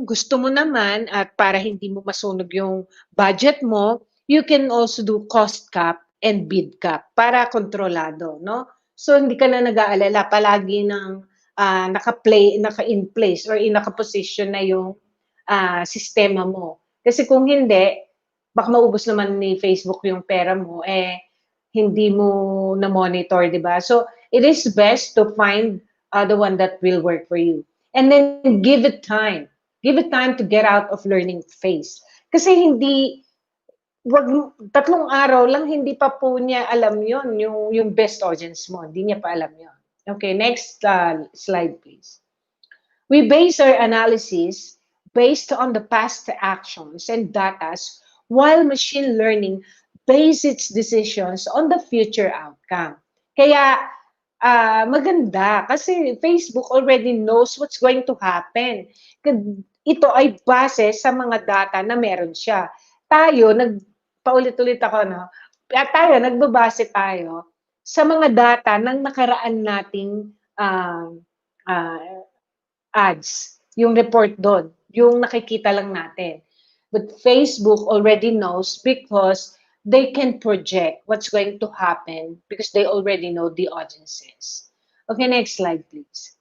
S2: gusto mo naman at para hindi mo masunog yung budget mo, you can also do cost cap and bid cap para kontrolado, no? So hindi ka na nag-aalala palagi ng naka-in place or naka-position na yung sistema mo. Kasi kung hindi, baka maubos naman ni Facebook yung pera mo, hindi mo na-monitor, di ba? So, it is best to find the one that will work for you. And then, give it time. Give it time to get out of learning phase. Kasi wag, 3 araw lang, hindi pa po niya alam yon yung best audience mo. Hindi niya pa alam yon. Okay, next slide, please. We base our analysis based on the past actions and data, while machine learning base its decisions on the future outcome. Kaya maganda kasi Facebook already knows what's going to happen. Ito ay base sa mga data na meron siya. Tayo, paulit-ulit ako, no? Nagbabase tayo sa mga data ng nakaraan nating ads, yung report doon, yung nakikita lang natin. But Facebook already knows because they can project what's going to happen because they already know the audiences. Okay, next slide, please.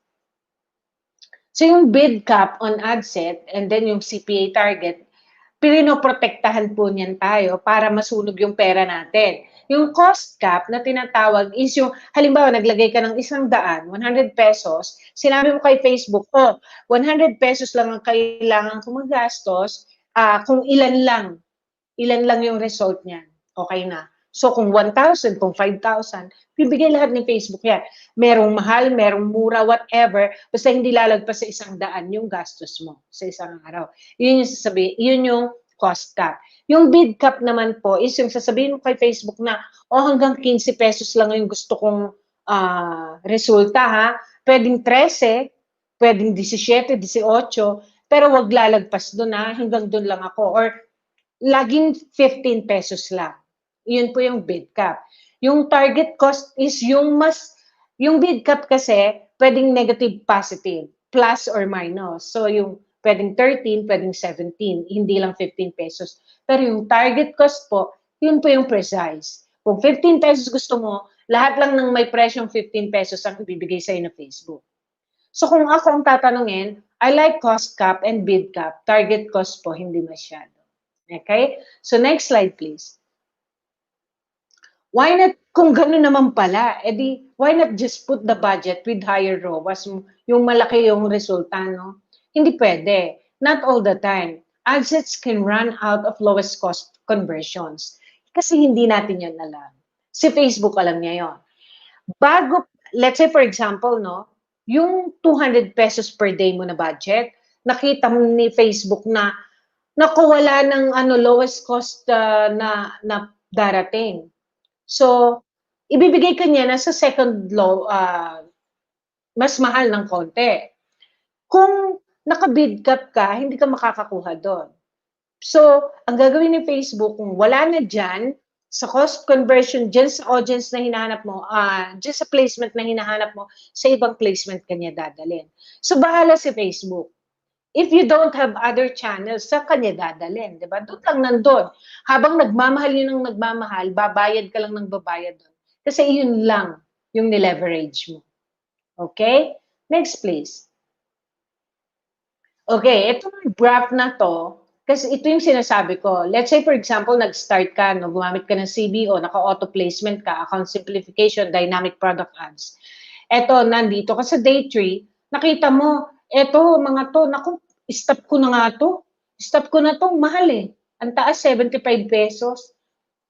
S2: So yung bid cap on ad set and then yung CPA target, pinoprotektahan po niyan tayo para masunog yung pera natin. Yung cost cap na tinatawag is yung, halimbawa, naglagay ka ng 100, 100 pesos, sinabi mo kay Facebook, 100 pesos lang ang kailangan kong magastos, kung ilan lang yung result niyan, okay na. So kung 1,000, kung 5,000, bibigay lahat ni Facebook yan. Merong mahal, merong mura, whatever, basta hindi lalagpas sa 100 yung gastos mo sa isang araw. Yun yung yun yung cost cap. Yung bid cap naman po is yung sasabihin mo kay Facebook na, hanggang 15 pesos lang yung gusto kong resulta ha. Pwedeng 13, pwedeng 17, 18, pero wag lalagpas doon ha, hanggang doon lang ako. Or laging 15 pesos lang. Yun po yung bid cap. Yung target cost is yung bid cap kasi pwedeng negative, positive, plus or minus. So yung pwedeng 13, pwedeng 17, hindi lang 15 pesos. Pero yung target cost po, yun po yung precise. Kung 15 pesos gusto mo, lahat lang ng may presyong 15 pesos ang ibibigay sa'yo na Facebook. So kung ako ang tatanungin, I like cost cap and bid cap. Target cost po, hindi masyado. Okay? So next slide, please. Why not, kung gano'n naman pala, why not just put the budget with higher ROAS, yung malaki yung resulta, no? Hindi pwede. Not all the time. Adsets can run out of lowest cost conversions. Kasi hindi natin yan alam. Si Facebook alam niya yon. Let's say for example, no, yung 200 pesos per day mo na budget, nakita mo ni Facebook na, wala ng lowest cost na darating. So, ibibigay ka niya na sa second low, mas mahal ng konti. Kung naka-bid cap ka, hindi ka makakakuha doon. So, ang gagawin ni Facebook, kung wala na dyan, sa cost conversion, dyan sa audience na hinahanap mo, dyan sa placement na hinahanap mo, sa ibang placement ka niya dadalhin. So, bahala si Facebook. If you don't have other channels, sa kanya dadalhin, di ba? Doon lang nandun. Habang nagmamahal yun ng nagmamahal, babayad ka lang ng babayad doon. Kasi yun lang yung nileverage mo. Okay? Next, please. Okay, itong graph na to, kasi ito yung sinasabi ko. Let's say, for example, nag-start ka, no, gumamit ka ng CBO, naka-auto placement ka, account simplification, dynamic product ads. Eto, nandito ka sa day 3, nakita mo, eto, mga to, naku, stop ko na nga to. Stop ko na to, mahal eh. Ang taas, 75 pesos.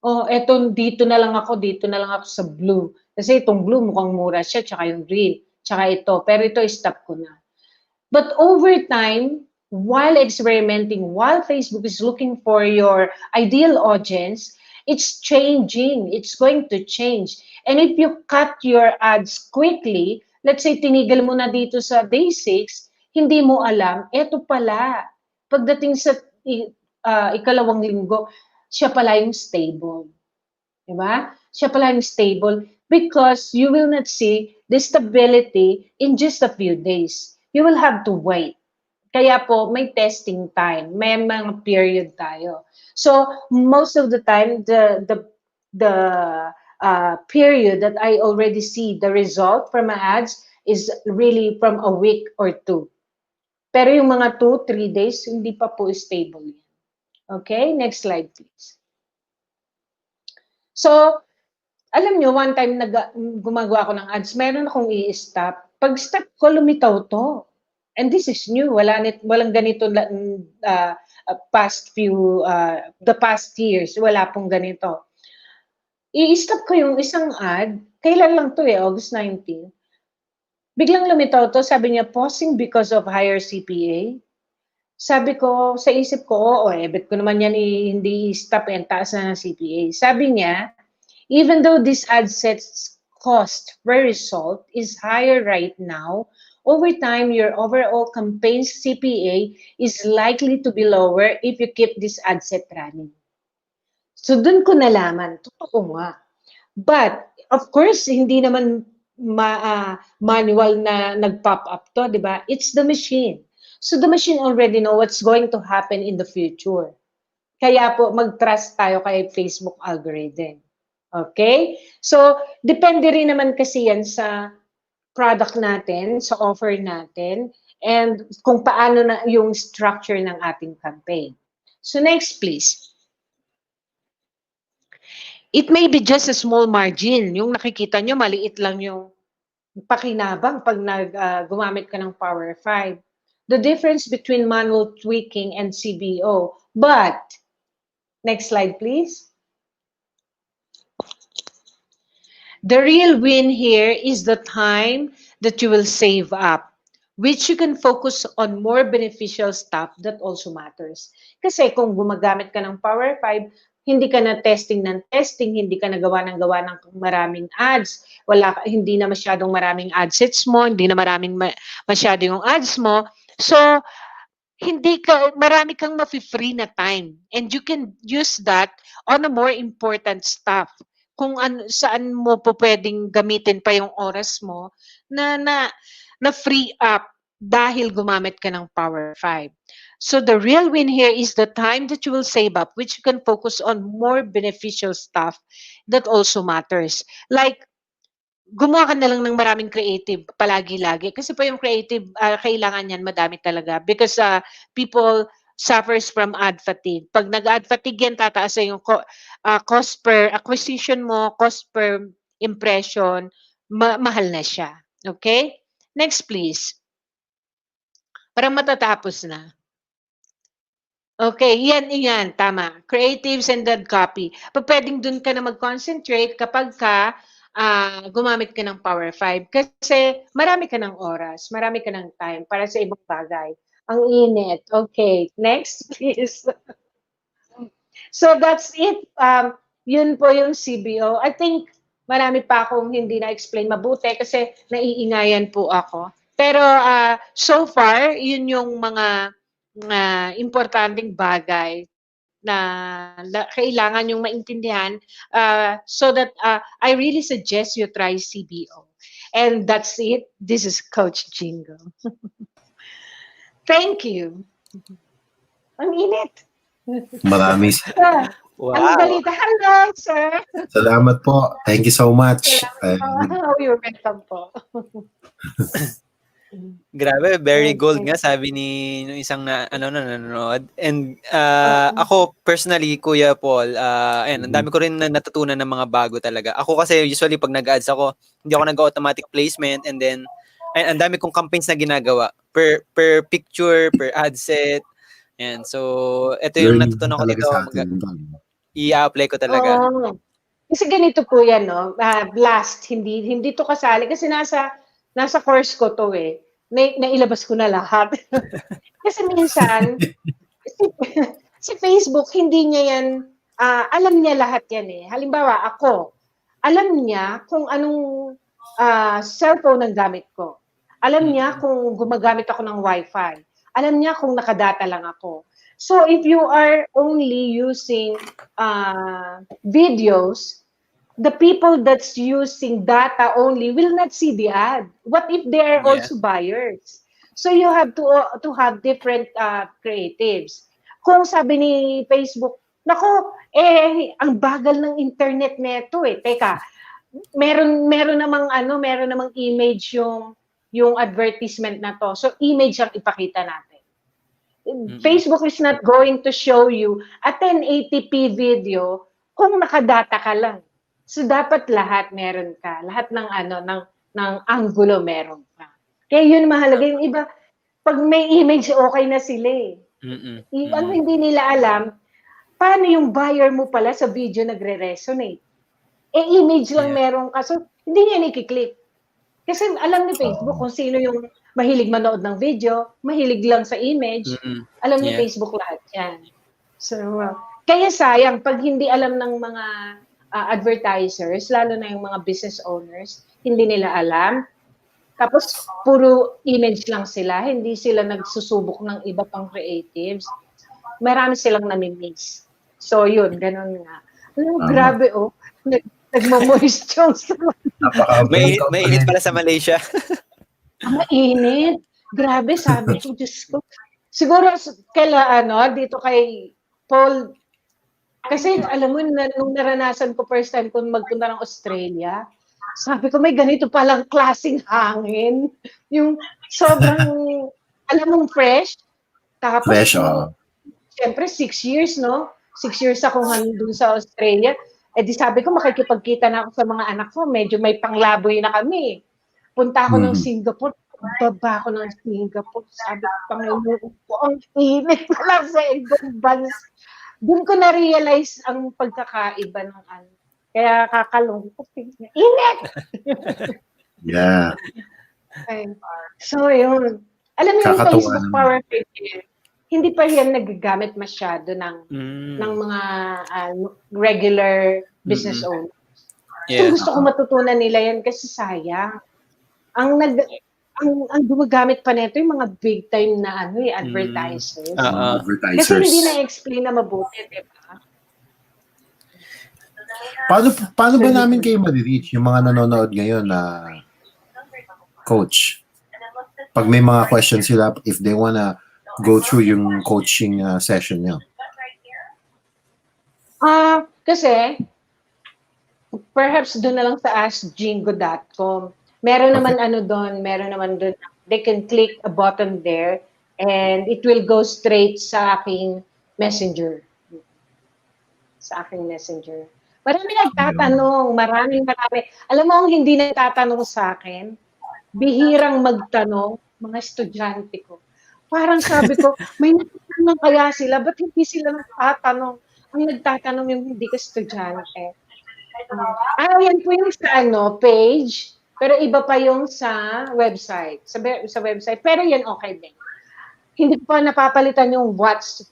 S2: Oh, eto dito na lang ako sa blue. Kasi itong blue mukhang mura siya, tsaka yung green, tsaka ito. Pero ito, stop ko na. But over time, while experimenting, while Facebook is looking for your ideal audience, it's changing. It's going to change. And if you cut your ads quickly, let's say tinigil mo na dito sa day 6, hindi mo alam, eto pala, pagdating sa ikalawang linggo, siya pala yung stable. Diba? Siya pala yung stable because you will not see the stability in just a few days. You will have to wait. Kaya po, may testing time. May mga period tayo. So, most of the time, the period that I already see the result from my ads is really from a week or two. Pero yung mga 2, 3 days, hindi pa po stable. Okay? Next slide, please. So, alam nyo, one time gumagawa ako ng ads, meron akong i-stop. Pag stop ko, lumitaw to. And this is new. Walang ganito the past years. Wala pong ganito. I-stop ko yung isang ad. Kailan lang to August 19. Biglang lumitaw to. Sabi niya, pausing because of higher CPA. Sabi ko, sa isip ko, bet ko naman yan hindi i-stop ang taas na ng CPA. Sabi niya, even though this ad sets cost per result is higher right now, over time, your overall campaign CPA is likely to be lower if you keep this ad set running. So, dun ko nalaman, totoo nga. But, of course, hindi naman manual na nag-pop up to, di ba? It's the machine. So, the machine already know what's going to happen in the future. Kaya po, mag-trust tayo kay Facebook algorithm. Okay? So, depende rin naman kasi yan sa product natin, sa offer natin, and kung paano na yung structure ng ating campaign. So, next please. It may be just a small margin. Yung nakikita nyo, maliit lang yung pakinabang pag gumamit ka ng Power 5. The difference between manual tweaking and CBO. But, next slide please. The real win here is the time that you will save up, which you can focus on more beneficial stuff that also matters. Kasi kung gumagamit ka ng Power 5, hindi ka na testing ng testing, hindi ka na gawa ng maraming ads, hindi na masyadong maraming ad sets mo, hindi na masyado yung ads mo. So, marami kang mafi-free na time. And you can use that on a more important stuff. Kung saan mo po pwedeng gamitin pa yung oras mo na free up dahil gumamit ka ng Power 5. So the real win here is the time that you will save up, which you can focus on more beneficial stuff that also matters. Like, gumawa ka na lang ng maraming creative palagi-lagi. Kasi po yung creative, kailangan yan madami talaga. Because people suffers from ad fatigue. Pag nag-ad fatigue yan, tataas yung cost per acquisition mo, cost per impression, mahal na siya. Okay? Next, please. Para matatapos na. Okay, yan, tama. Creatives and then copy. Pwedeng dun ka na mag-concentrate kapag ka gumamit ka ng Power 5. Kasi marami ka ng oras, marami ka ng time para sa ibang bagay. Ang init. Okay, next please. So that's it. Yun po yung CBO. I think marami pa akong hindi na-explain mabuti kasi naiingayan po ako. Pero so far, yun yung mga importanteng bagay na kailangan yung maintindihan so that I really suggest you try CBO. And that's it. This is Coach Jingo. Thank you. Ang init.
S3: Maraming
S1: Wow.
S2: Ang balita. Hello, sir.
S3: salamat po. Thank you so much.
S2: You're welcome po.
S1: Grabe, very
S2: Okay.
S1: gold nga sabi ni nung isang nanonood. And ako personally, Kuya Paul, ayan, ang dami ko rin natutunan ng mga bago talaga. Ako kasi usually pag nag-ads ako, hindi ako nag-automatic placement, and then ang dami kong campaigns na ginagawa per picture, per ad set. And so, ito yung
S3: Learning
S1: natutunan ko
S3: talaga
S1: dito.
S3: sa atin.
S1: I-apply ko talaga.
S2: Oo. Kasi ganito po yan, no? Last, hindi to kasali. Kasi nasa course ko to eh. Nailabas ko na lahat. Kasi minsan, si, si Facebook, hindi niya yan, alam niya lahat yan eh. Halimbawa, ako, alam niya kung anong cellphone ang gamit ko. Alam niya kung gumagamit ako ng Wi-Fi. Alam niya kung nakadata lang ako. So if you are only using videos, the people that's using data only will not see the ad. What if they are
S1: Yeah.
S2: also buyers? So you have to have different creatives. Kung sabi ni Facebook, nako, ang bagal ng internet neto eh. Teka, meron namang image yung advertisement na to. So image ang ipakita natin. Facebook is not going to show you a 1080p video kung nakadata ka lang. So dapat lahat meron ka. Lahat ng ng angulo meron ka. Kaya yun mahalaga. Yung iba, pag may image, okay na sila eh. Ang hindi nila alam, paano yung buyer mo pala sa video nagre-resonate? Image lang meron ka. So, hindi niya ikiklik. Kasi alam ni Facebook kung sino yung mahilig manood ng video, mahilig lang sa image. Alam ni Facebook lahat yan. So, kaya sayang, pag hindi alam ng mga advertisers, lalo na yung mga business owners, hindi nila alam. Tapos, puro image lang sila. Hindi sila nagsusubok ng iba pang creatives. Marami silang namimiss. So, yun, ganun nga. Grabe, oh. Nagmo-moist yung
S1: May init pala sa Malaysia.
S2: Mainit. Grabe, sabi ko, Diyos ko. Siguro, dito kay Paul, kasi alam mo, nung naranasan ko first time kung magpunta ng Australia, sabi ko, may ganito palang klaseng hangin. Yung sobrang, alam mong fresh. Tapos,
S3: Fresh,
S2: siyempre, 6 years, no? 6 years akong doon sa Australia. Di sabi ko, makikipagkita na ako sa mga anak ko. Medyo may panglaboy na kami. Punta ako ng Singapore. Baba ako ng Singapore. Sabi ko, Panginoon ko, ang init ko lang sa ibang bansa. Doon ko na-realize ang pagkakaiba ng ano. Kaya kakalungkot. Init!
S3: Yeah.
S2: Okay. So, yun. Alam mo yung Facebook Power Page, hindi pa yan nagagamit masyado ng mga regular business owners.
S1: Yeah.
S2: So, gusto ko matutunan nila yan kasi sayang. Ang gumagamit pa nito yung mga big time na advertisers.
S3: Advertisers.
S2: Kasi hindi na-explain na mabuti, di ba?
S3: Paano ba namin kayo ma-reach yung mga nanonood ngayon na coach? Pag may mga questions sila, if they wanna go through yung coaching session niyo?
S2: Kasi, perhaps doon na lang sa askjingo.com. Meron naman meron naman doon, they can click a button there and it will go straight sa aking messenger. Sa aking messenger. Marami nagtatanong, marami. Alam mo, ang hindi nagtatanong sa akin, bihirang magtanong, mga estudyante ko. Parang sabi ko, may nagtatanong kaya sila, ba't hindi sila nagtatanong? Ang nagtatanong yung hindi ka estudyante. Yan po yung sa page, pero iba pa yung sa website. Sa website, pero yan okay din. Hindi pa napapalitan yung watch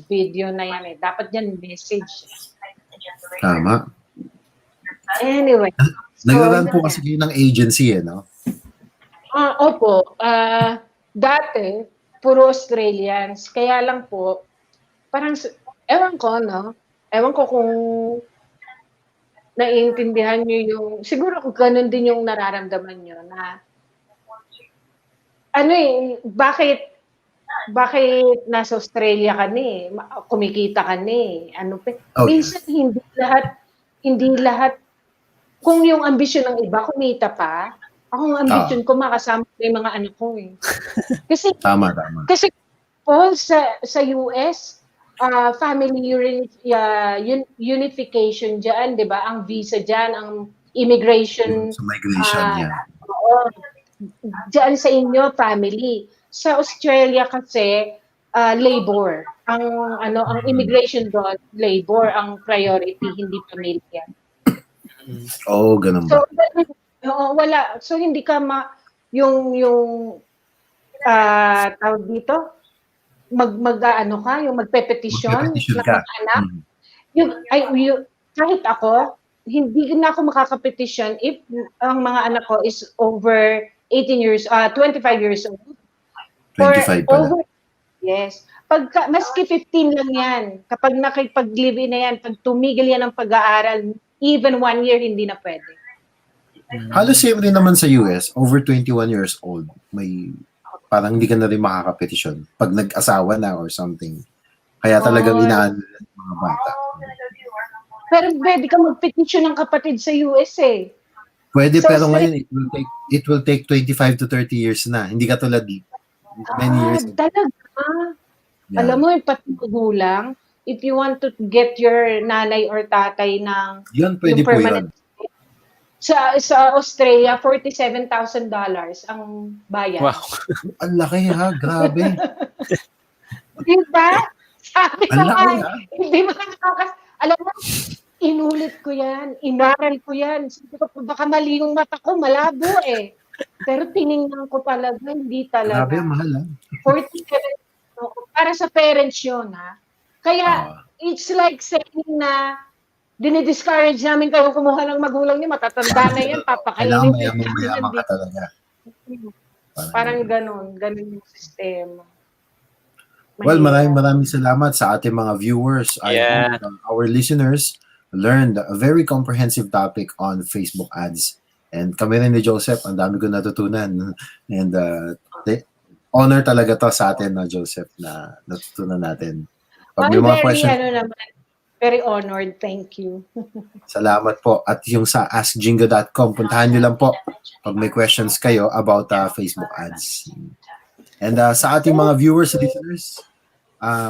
S2: video na yan eh. Dapat yan message.
S3: Tama.
S2: Anyway.
S3: Naglalaan po kasi kayo ng agency no?
S2: Opo. Dati, puro Australians. Kaya lang po, parang, ewan ko, no? Ewan ko kung naiintindihan nyo yung, siguro kung ganun din yung nararamdaman nyo na, bakit nasa Australia ka ni? Kumikita ka ni? Minsan hindi lahat, kung yung ambisyon ng iba, kumita pa, ako ang ambisyon ko, makasama ko yung mga anak ko eh. Kasi,
S3: Tama.
S2: Kasi, Paul, sa US, family unification dyan, di ba? Ang visa dyan, ang immigration.
S3: Sa migration,
S2: Oo. Dyan sa inyo, family. Sa Australia kasi, labor. Ang immigration doon, labor ang priority, hindi pamilya.
S3: Oh, ganun
S2: So,
S3: ba?
S2: wala. So, hindi ka yung tawag dito, ano ka, yung magpe-petition
S3: Magpe-petition
S2: ng
S3: ka.
S2: mga anak. Kahit ako, hindi na ako makaka-petition if ang mga anak ko is over 25 years old.
S3: 25 pala.
S2: Yes. Maski 15 lang yan. Kapag nakipag-live-in na yan, pag tumigil yan ng pag-aaral, even 1 year, hindi na pwede.
S3: Halos same rin naman sa US, over 21 years old, may parang hindi ka na rin makakapetisyon pag nag-asawa na or something. Kaya talagang inaano ng mga bata.
S2: Pero pwede ka mag-petition ng kapatid sa US eh.
S3: Pwede,
S2: So,
S3: pero ngayon it will take 25 to 30 years na. Hindi katulad many years ago.
S2: Talaga?
S3: Yeah.
S2: Alam mo, yung pati magulang, if you want to get your nanay or tatay ng
S3: Yun, pwede
S2: yung
S3: po
S2: permanent
S3: yun.
S2: sa Australia, $47,000 ang bayan.
S1: Wow.
S3: Ang laki ha, grabe.
S2: Diba? Sabi ko
S3: Ang laki
S2: nga,
S3: ha.
S2: hindi mo alam mo, inulit ko yan, inaral ko yan. Sabi ko, baka mali yung mata ko, malabo eh. Pero tiningnan ko talaga, hindi talaga.
S3: Grabe, mahal ha.
S2: 47, para sa parents yun ha. Kaya, it's like saying na, dinidiscourage namin kayo kumuha ng magulang niyo, matatanda na yan, papakainin
S3: Kailangan
S2: niyo.
S3: mayaman ka talaga.
S2: Parang ganun yung sistema.
S3: Well, maraming salamat sa ating mga viewers.
S1: Yeah.
S3: I hope our listeners learned a very comprehensive topic on Facebook ads. And kami rin ni Joseph, ang dami ko natutunan. And honor talaga to sa atin, Joseph, na natutunan natin. Pag may mga questions,
S2: very honored. Thank you.
S3: salamat po. At yung sa askjingo.com, puntahan nyo lang po pag may questions kayo about Facebook ads. And sa ating mga viewers and listeners,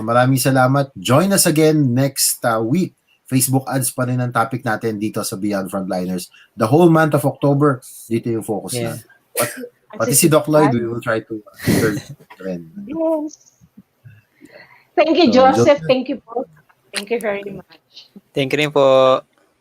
S3: maraming salamat. Join us again next week. Facebook ads pa rin ang topic natin dito sa Beyond Frontliners. The whole month of October, dito yung focus na. Pati si Doc Lloyd, we will try to trend.
S2: Yes. Thank you, Joseph. Thank you po. Thank you very much.
S1: Thank you rin po.